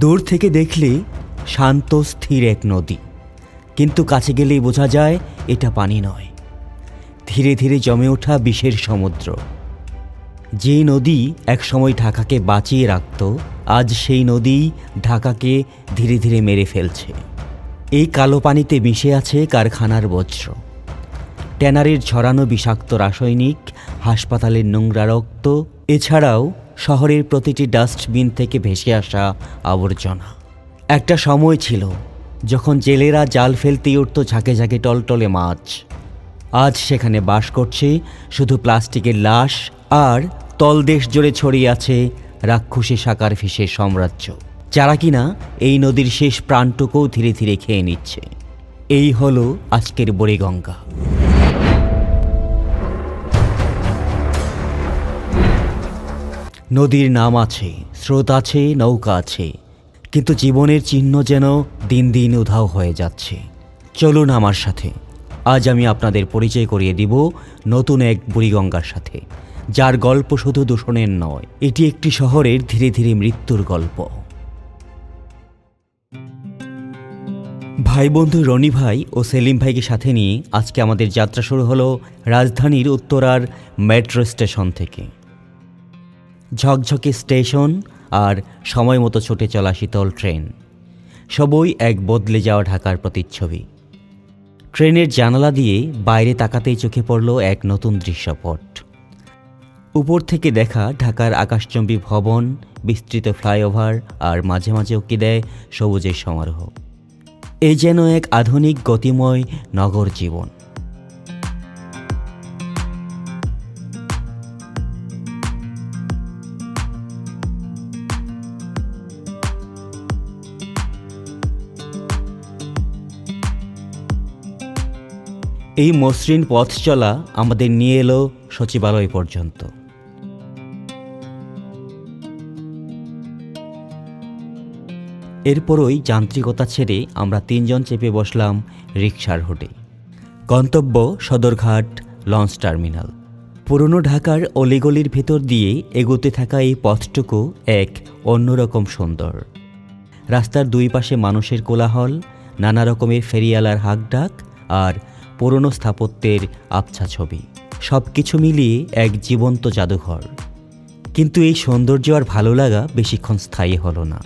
দূর থেকে দেখলে শান্ত স্থির এক নদী, কিন্তু কাছে গেলেই বোঝা যায় এটা পানি নয়, ধীরে ধীরে জমে ওঠা বিষের সমুদ্র। যে নদী একসময় ঢাকাকে বাঁচিয়ে রাখত, আজ সেই নদী ঢাকাকে ধীরে ধীরে মেরে ফেলছে। এই কালো পানিতে মিশে আছে কারখানার বজ্র, ট্যানারির ছড়ানো বিষাক্ত রাসায়নিক, হাসপাতালের নোংরা রক্ত, এছাড়াও শহরের প্রতিটি ডাস্টবিন থেকে ভেসে আসা আবর্জনা। একটা সময় ছিল যখন জেলেরা জাল ফেলতেই উঠত ঝাঁকে ঝাঁকে টলটলে মাছ। আজ সেখানে বাস করছে শুধু প্লাস্টিকের লাশ, আর তলদেশ জুড়ে ছড়িয়ে আছে রাক্ষসী সাকার ফিশের সাম্রাজ্য, যারা কিনা এই নদীর শেষ প্রাণটুকুও ধীরে ধীরে খেয়ে নিচ্ছে। এই হলো আজকের বুড়িগঙ্গা। নদীর নাম আছে, স্রোত আছে, নৌকা আছে, কিন্তু জীবনের চিহ্ন যেন দিন দিন উধাও হয়ে যাচ্ছে। চলুন আমার সাথে, আজ আমি আপনাদের পরিচয় করিয়ে দিব নতুন এক বুড়িগঙ্গার সাথে, যার গল্প শুধু দূষণের নয়, এটি একটি শহরের ধীরে ধীরে মৃত্যুর গল্প। ভাই বন্ধু রনি ভাই ও সেলিম ভাইকে সাথে নিয়ে আজকে আমাদের যাত্রা শুরু হলো রাজধানীর উত্তরার মেট্রো স্টেশন থেকে। ঝকঝকে স্টেশন আর সময় মতো ছুটে চলা শীতল ট্রেন, সবই এক বদলে যাওয়া ঢাকার প্রতিচ্ছবি। ট্রেনের জানালা দিয়ে বাইরে তাকাতেই চোখে পড়ল এক নতুন দৃশ্যপট। উপর থেকে দেখা ঢাকার আকাশচুম্বী ভবন, বিস্তৃত ফ্লাইওভার, আর মাঝে মাঝে উকি দেয় সবুজের সমারোহ। এই যেন এক আধুনিক গতিময় নগর জীবন। এই মসৃণ পথ চলা আমাদের নিয়ে এলো সচিবালয় পর্যন্ত। এরপরই যান্ত্রিকতা ছেড়ে আমরা তিনজন চেপে বসলাম রিকশার হুডে। গন্তব্য সদরঘাট লঞ্চ টার্মিনাল। পুরনো ঢাকার অলিগলির ভেতর দিয়ে এগোতে থাকা এই পথটুকু এক অন্যরকম সুন্দর। রাস্তার দুই পাশে মানুষের কোলাহল, নানা রকমের ফেরিওয়ালার হাঁকডাক, আর পুরনো স্থাপত্যের আবছা ছবি, সব কিছু মিলিয়ে এক জীবন্ত জাদুঘর। কিন্তু এই সৌন্দর্য আর ভালো লাগা বেশিক্ষণ স্থায়ী হলো না।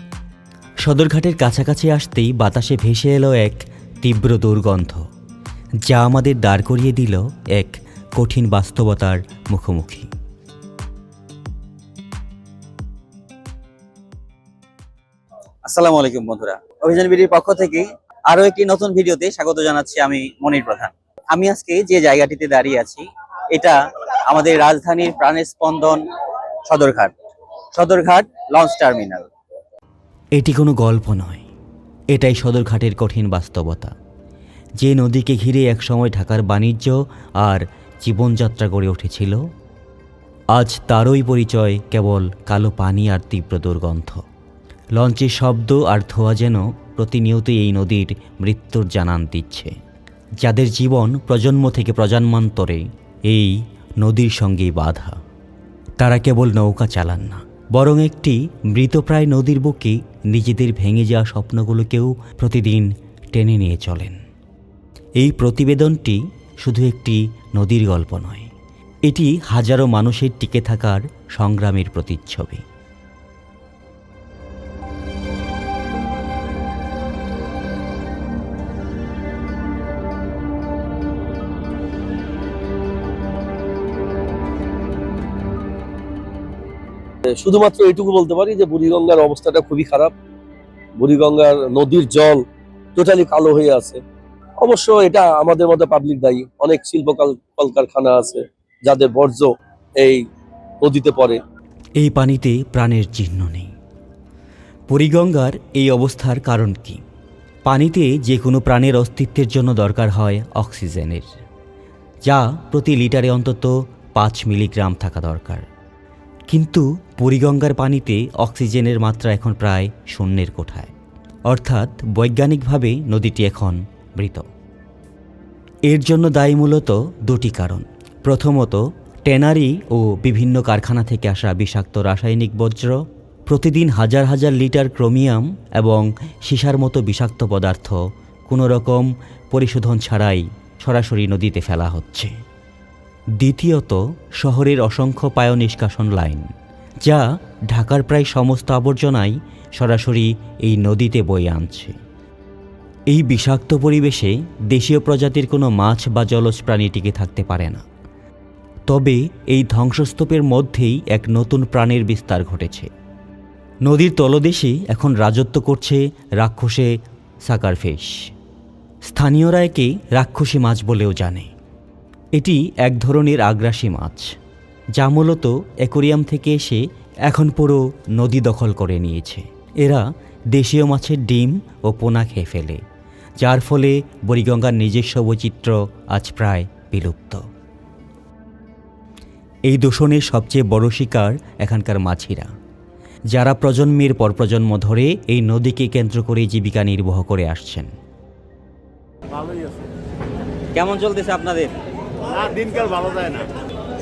সদরঘাটের কাছাকাছি আসতেই বাতাসে ভেসে এলো এক তীব্র দুর্গন্ধ, যা আমাদের দাঁড় করিয়ে দিল এক কঠিন বাস্তবতার মুখোমুখি। আসসালামু আলাইকুম বন্ধুরা, অভিযান বিডির পক্ষ থেকে আরো একটি নতুন ভিডিওতে স্বাগত জানাচ্ছি। আমি মনির প্রধান। আমি আজকে যে জায়গাটিতে দাঁড়িয়ে আছি, এটা আমাদের রাজধানীর প্রাণের স্পন্দন সদরঘাট লঞ্চ টার্মিনাল। এটি কোনো গল্প নয়, এটাই সদরঘাটের কঠিন বাস্তবতা। যে নদীকে ঘিরে একসময় ঢাকার বাণিজ্য আর জীবনযাত্রা গড়ে উঠেছিল, আজ তারই পরিচয় কেবল কালো পানি আর তীব্র দুর্গন্ধ। লঞ্চের শব্দ আর ধোঁয়া যেন প্রতিনিয়তই এই নদীর মৃত্যুর জানান দিচ্ছে। যাদের জীবন প্রজন্ম থেকে প্রজন্মান্তরে এই নদীর সঙ্গেই বাঁধা, তারা কেবল নৌকা চালান না, বরং একটি মৃতপ্রায় নদীর বুকে নিজেদের ভেঙে যাওয়া স্বপ্নগুলোকেও প্রতিদিন টেনে নিয়ে চলেন। এই প্রতিবেদনটি শুধু একটি নদীর গল্প নয়, এটি হাজারো মানুষের টিকে থাকার সংগ্রামের প্রতিচ্ছবি। শুধুমাত্র এইটুকু বলতে পারি যে বুড়িগঙ্গার অবস্থাটা খুবই খারাপ। বুড়িগঙ্গার নদীর জল টোটালি কালো হয়ে আছে। অবশ্য এটা আমাদের মতো পাবলিক দায়ী। অনেক শিল্প কলকারখানা আছে যাদের বর্জ্য এই নদীতে পড়ে। এই পানিতে প্রাণের চিহ্ন নেই। বুড়িগঙ্গার এই অবস্থার কারণ কি? পানিতে যে কোনো প্রাণের অস্তিত্বের জন্য দরকার হয় অক্সিজেনের, যা প্রতি লিটারে অন্তত 5 মিলিগ্রাম থাকা দরকার। কিন্তু বুড়িগঙ্গার পানিতে অক্সিজেনের মাত্রা এখন প্রায় শূন্যের কোঠায়, অর্থাৎ বৈজ্ঞানিকভাবে নদীটি এখন মৃত। এর জন্য দায়ী মূলত দুটি কারণ। প্রথমত, ট্যানারি ও বিভিন্ন কারখানা থেকে আসা বিষাক্ত রাসায়নিক বর্জ্য। প্রতিদিন হাজার হাজার লিটার ক্রোমিয়াম এবং সীসার মতো বিষাক্ত পদার্থ কোনো রকম পরিশোধন ছাড়াই সরাসরি নদীতে ফেলা হচ্ছে। দ্বিতীয়ত, শহরের অসংখ্য পায় নিষ্কাশন লাইন, যা ঢাকার প্রায় সমস্ত আবর্জনাই সরাসরি এই নদীতে বয়ে আনছে। এই বিষাক্ত পরিবেশে দেশীয় প্রজাতির কোনো মাছ বা জলজ প্রাণী টিকে থাকতে পারে না। তবে এই ধ্বংসস্তূপের মধ্যেই এক নতুন প্রাণীর বিস্তার ঘটেছে। নদীর তলদেশে এখন রাজত্ব করছে রাক্ষসে সাকারফিশ। স্থানীয়রা একে রাক্ষসী মাছ বলেও জানে। এটি এক ধরনের আগ্রাসী মাছ, যা মূলত অ্যাকোরিয়াম থেকে এসে এখন পুরো নদী দখল করে নিয়েছে। এরা দেশীয় মাছের ডিম ও পোনা খেয়ে ফেলে, যার ফলে বুড়িগঙ্গার নিজস্ব বৈচিত্র্য আজ প্রায় বিলুপ্ত। এই দূষণের সবচেয়ে বড় শিকার এখানকার মাছিরা, যারা প্রজন্মের পর প্রজন্ম ধরে এই নদীকে কেন্দ্র করে জীবিকা নির্বাহ করে আসছেন। ভালোই আছে। কেমন চলতেছে আপনাদের? না, দিনকাল ভালো যায় না।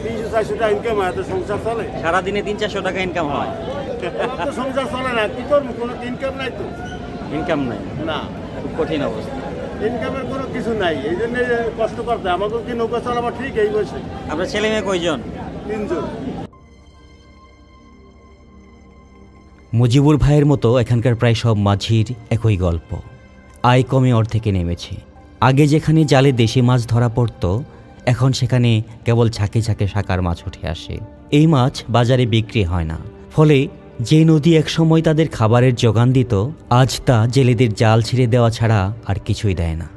300-400 টাকা ইনকাম হয়, তো সংসার চলে? সারাদিনে 300-400 টাকা ইনকাম হয়? আমার তো সংসার চলে না, কি করবো? কোনো ইনকাম নাই তো। ইনকাম নাই? না, খুব কঠিন অবস্থা। ইনকামের কোনো কিছু নাই, এই জন্য কষ্ট করতে হয়। আমাকে কি নৌকা চালাবার ঠিক এই বয়সে? আপনার ছেলে মেয়ে কয়জন? 3 জন। মুজিবুর ভাইয়ের মতো এখানকার প্রায় সব মাঝির একই গল্প। আয় কমে অর্ধেকে নেমেছে। আগে যেখানে জালে দেশি মাছ ধরা পড়ত, এখন সেখানে কেবল ঝাঁকে ঝাঁকে শাকার মাছ উঠে আসে। এই মাছ বাজারে বিক্রি হয় না, ফলে যে নদী একসময় তাদের খাবারের যোগান দিত, আজ তা জেলেদের জাল ছিঁড়ে দেওয়া ছাড়া আর কিছুই দেয় না।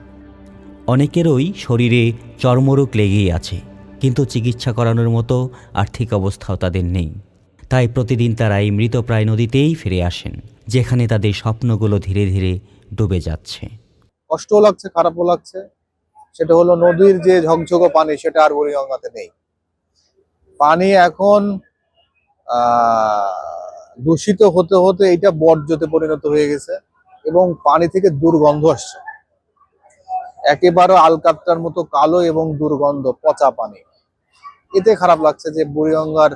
অনেকেরই শরীরে চর্মরোগ লেগেই আছে, কিন্তু চিকিৎসা করানোর মতো আর্থিক অবস্থাও তাদের নেই। তাই প্রতিদিন তারা এই মৃতপ্রায় নদীতেই ফিরে আসেন, যেখানে তাদের স্বপ্নগুলো ধীরে ধীরে ডুবে যাচ্ছে। কষ্টও লাগছে, খারাপও লাগছে। সেটা হলো নদীর যে ঝকঝকে পানি, সেটা আর বুড়িগঙ্গাতে নেই। পানি এখন দূষিত হতে হতে এইটা বর্জ্যতে পরিণত হয়ে গেছে এবং পানি থেকে দুর্গন্ধ আসছে, একেবারে আলকাত্রার মতো কালো এবং দুর্গন্ধ, পচা পানি। এতে খারাপ লাগছে যে বুড়িগঙ্গার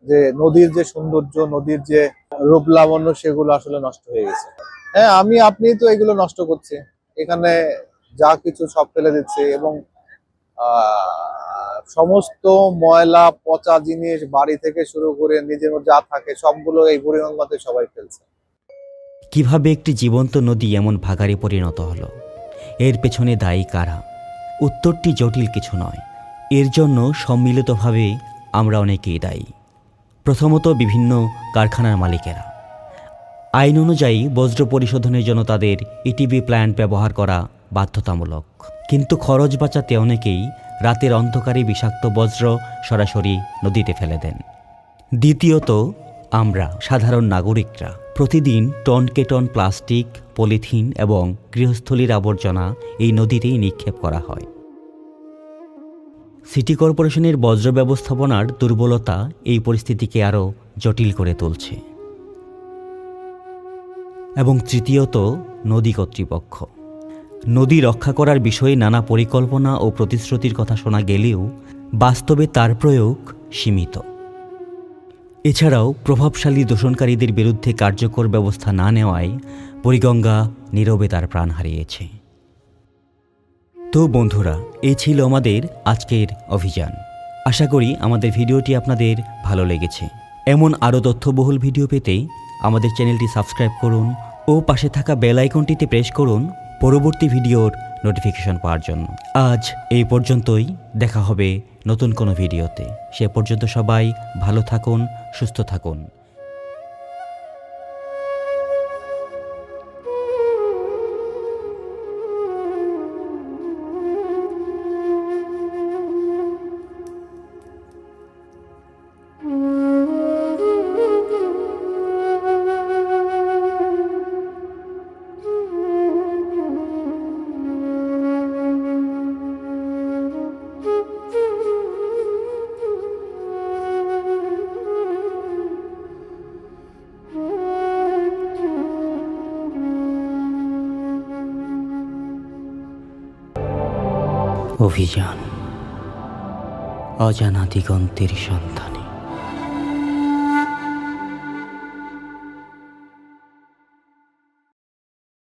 যে নদীর যে সৌন্দর্য, নদীর যে রূপ লাবণ্য, সেগুলো আসলে নষ্ট হয়ে গেছে। হ্যাঁ, আপনি তো এগুলো নষ্ট করছে, এখানে যা কিছু সব ফেলে দিচ্ছে এবং সমস্ত ময়লা পচা জিনিস বাড়ি থেকে শুরু করে নিজের যা থাকে সবগুলো এই বুড়িগঙ্গাতে সবাই ফেলছে। কিভাবে একটি জীবন্ত নদী এমন ভাগাড়ে পরিণত হলো? এর পেছনে দায়ী কারা? উত্তরটি জটিল কিছু নয়। এর জন্য সম্মিলিতভাবে আমরা অনেকেই দায়ী। প্রথমত, বিভিন্ন কারখানার মালিকেরা। আইন অনুযায়ী বজ্র পরিশোধনের জন্য তাদের ইটিবি প্ল্যান্ট ব্যবহার করা বাধ্যতামূলক, কিন্তু খরচ বাঁচাতে অনেকেই রাতের অন্ধকারে বিষাক্ত বজ্র সরাসরি নদীতে ফেলে দেন। দ্বিতীয়ত, আমরা সাধারণ নাগরিকরা প্রতিদিন টনকে টন প্লাস্টিক, পলিথিন এবং গৃহস্থলীর আবর্জনা এই নদীতেই নিক্ষেপ করা হয়। সিটি কর্পোরেশনের বজ্র ব্যবস্থাপনার দুর্বলতা এই পরিস্থিতিকে আরও জটিল করে তুলছে। এবং তৃতীয়ত, নদী কর্তৃপক্ষ। নদী রক্ষা করার বিষয়ে নানা পরিকল্পনা ও প্রতিশ্রুতির কথা শোনা গেলেও বাস্তবে তার প্রয়োগ সীমিত। এছাড়াও প্রভাবশালী দূষণকারীদের বিরুদ্ধে কার্যকর ব্যবস্থা না নেওয়ায় বুড়িগঙ্গা নীরবে তার প্রাণ হারিয়েছে। তো বন্ধুরা, এই ছিল আমাদের আজকের অভিযান। আশা করি আমাদের ভিডিওটি আপনাদের ভালো লেগেছে। এমন আরও তথ্যবহুল ভিডিও পেতে আমাদের চ্যানেলটি সাবস্ক্রাইব করুন ও পাশে থাকা বেল আইকনটিতে প্রেস করুন পরবর্তী ভিডিওর নোটিফিকেশন পাওয়ার জন্য। আজ এই পর্যন্তই, দেখা হবে নতুন কোনো ভিডিওতে। সে পর্যন্ত সবাই ভালো থাকুন, সুস্থ থাকুন। অভিযান, অজানা দিগন্তের সন্ধানে।